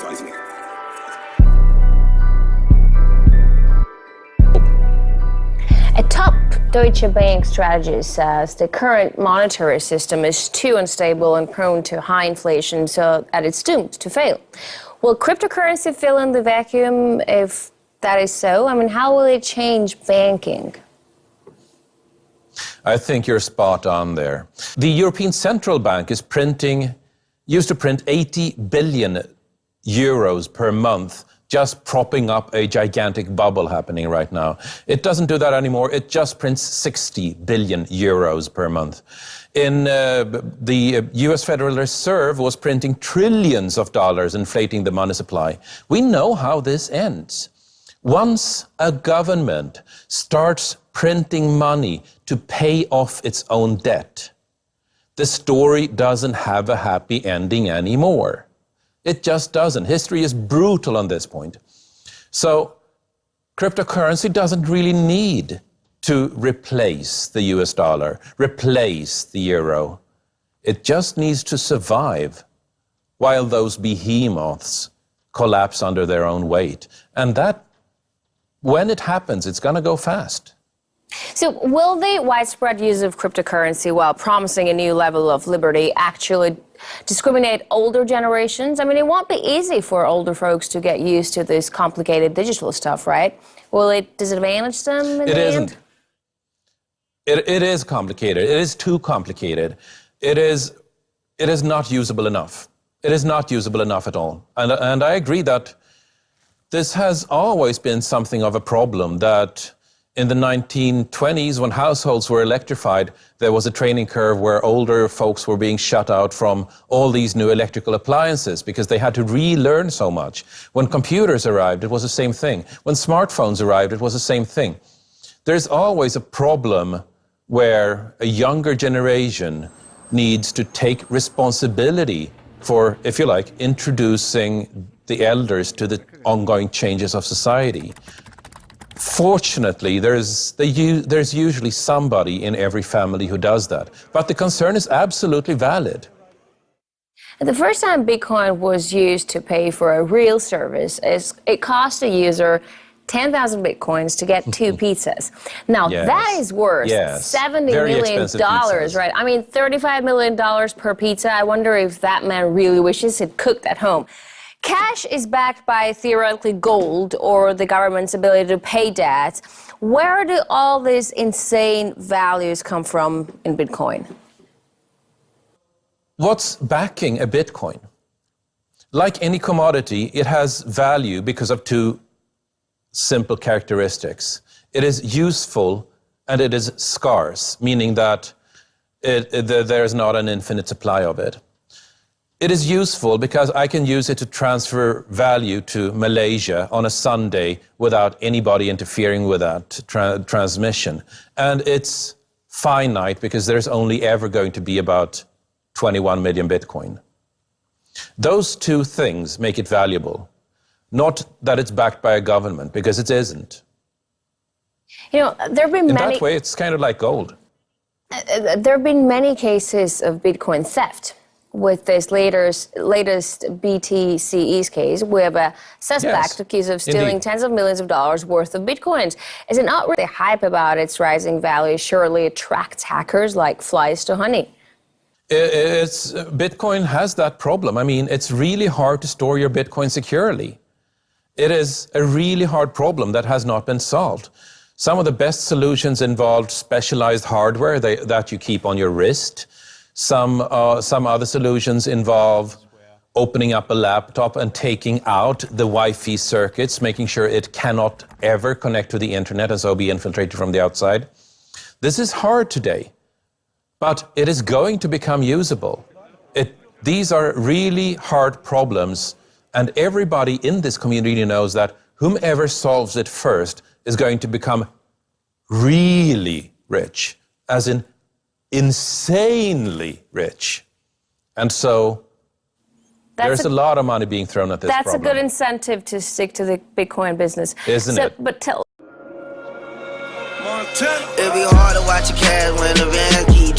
advise me. A top Deutsche Bank strategist says the current monetary system is too unstable and prone to high inflation, so that it's doomed to fail. Will cryptocurrency fill in the vacuum if that is so? I mean, how will it change banking? I think you're spot on there. The European Central Bank is used to print 80 billion euros per month, just propping up a gigantic bubble happening right now. It doesn't do that anymore. It just prints 60 billion euros per month. The US Federal Reserve was printing trillions of dollars, inflating the money supply. We know how this ends. Once a government starts printing money to pay off its own debt, the story doesn't have a happy ending anymore. It just doesn't. History is brutal on this point. So cryptocurrency doesn't really need to replace the US dollar, replace the euro. It just needs to survive while those behemoths collapse under their own weight. And that, when it happens, it's going to go fast. So will the widespread use of cryptocurrency while promising a new level of liberty actually discriminate older generations? I mean, it won't be easy for older folks to get used to this complicated digital stuff, right? Will it disadvantage them in the end? It is complicated. It is too complicated. It is not usable enough. It is not usable enough at all. And I agree that this has always been something of a problem, that in the 1920s, when households were electrified, there was a training curve where older folks were being shut out from all these new electrical appliances because they had to relearn so much. When computers arrived, it was the same thing. When smartphones arrived, it was the same thing. There's always a problem where a younger generation needs to take responsibility for, if you like, introducing the elders to the ongoing changes of society. Fortunately, there's usually somebody in every family who does that. But the concern is absolutely valid. The first time Bitcoin was used to pay for a real service, it cost a user 10,000 Bitcoins to get 2 pizzas. Now, yes. that is worth $70 million, right? I mean, $35 million per pizza. I wonder if that man really wishes it cooked at home. Cash is backed by theoretically gold or the government's ability to pay debts. Where do all these insane values come from in Bitcoin? What's backing a Bitcoin? Like any commodity, it has value because of 2 simple characteristics. It is useful and it is scarce, meaning that there is not an infinite supply of it. It is useful because I can use it to transfer value to Malaysia on a Sunday without anybody interfering with that transmission. And it's finite because there's only ever going to be about 21 million Bitcoin. Those 2 things make it valuable. Not that it's backed by a government, because it isn't. You know, there have been In that way, it's kind of like gold. There have been many cases of Bitcoin theft. With this latest BTCE's case, we have a suspect accused of stealing tens of millions of dollars worth of Bitcoins. Is it not really hype about its rising value surely attracts hackers like flies to honey? Bitcoin has that problem. I mean, it's really hard to store your Bitcoin securely. It is a really hard problem that has not been solved. Some of the best solutions involved specialized hardware that you keep on your wrist. Some other solutions involve opening up a laptop and taking out the Wi-Fi circuits, making sure it cannot ever connect to the internet and so be infiltrated from the outside. This is hard today, but it is going to become usable. These are really hard problems, and everybody in this community knows that whomever solves it first is going to become really rich, as in insanely rich. And so there's a lot of money being thrown at this problem. That's a good incentive to stick to the Bitcoin business. Isn't it? But It'd be hard to watch a cat when the van keep